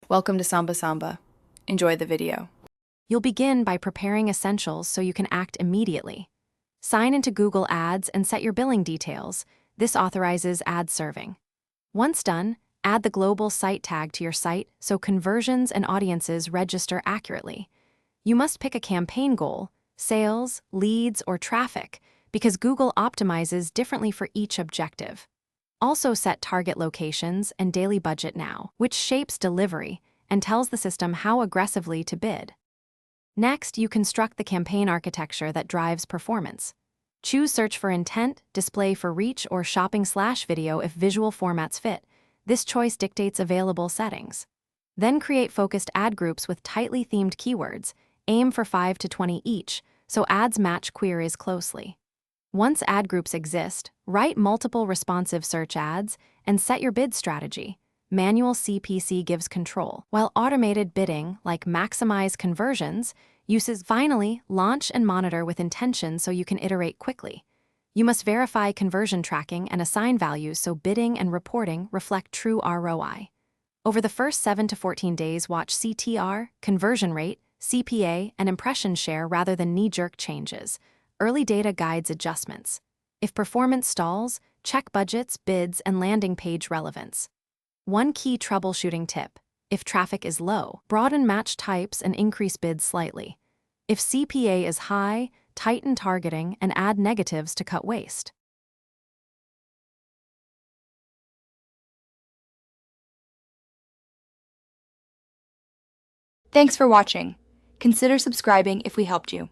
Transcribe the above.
Welcome to Samba Samba. Enjoy the video. You'll begin by preparing essentials so you can act immediately. Sign into Google Ads and set your billing details. This authorizes ad serving. Once done, add the global site tag to your site so conversions and audiences register accurately. You must pick a campaign goal, sales, leads, or traffic, because Google optimizes differently for each objective. Also set target locations and daily budget now, which shapes delivery and tells the system how aggressively to bid. Next, you construct the campaign architecture that drives performance. Choose search for intent, display for reach, or shopping/video if visual formats fit. This choice dictates available settings. Then create focused ad groups with tightly themed keywords. Aim for 5 to 20 each, so ads match queries closely. Once ad groups exist, write multiple responsive search ads and set your bid strategy. Manual CPC gives control, while automated bidding, like maximize conversions, uses. Finally, launch and monitor with intention so you can iterate quickly. You must verify conversion tracking and assign values so bidding and reporting reflect true ROI. Over the first 7 to 14 days, watch CTR, conversion rate, CPA, and impression share rather than knee-jerk changes. Early data guides adjustments. If performance stalls, check budgets, bids, and landing page relevance. One key troubleshooting tip: if traffic is low, broaden match types and increase bids slightly. If CPA is high, tighten targeting and add negatives to cut waste. Thanks for watching. Consider subscribing if we helped you.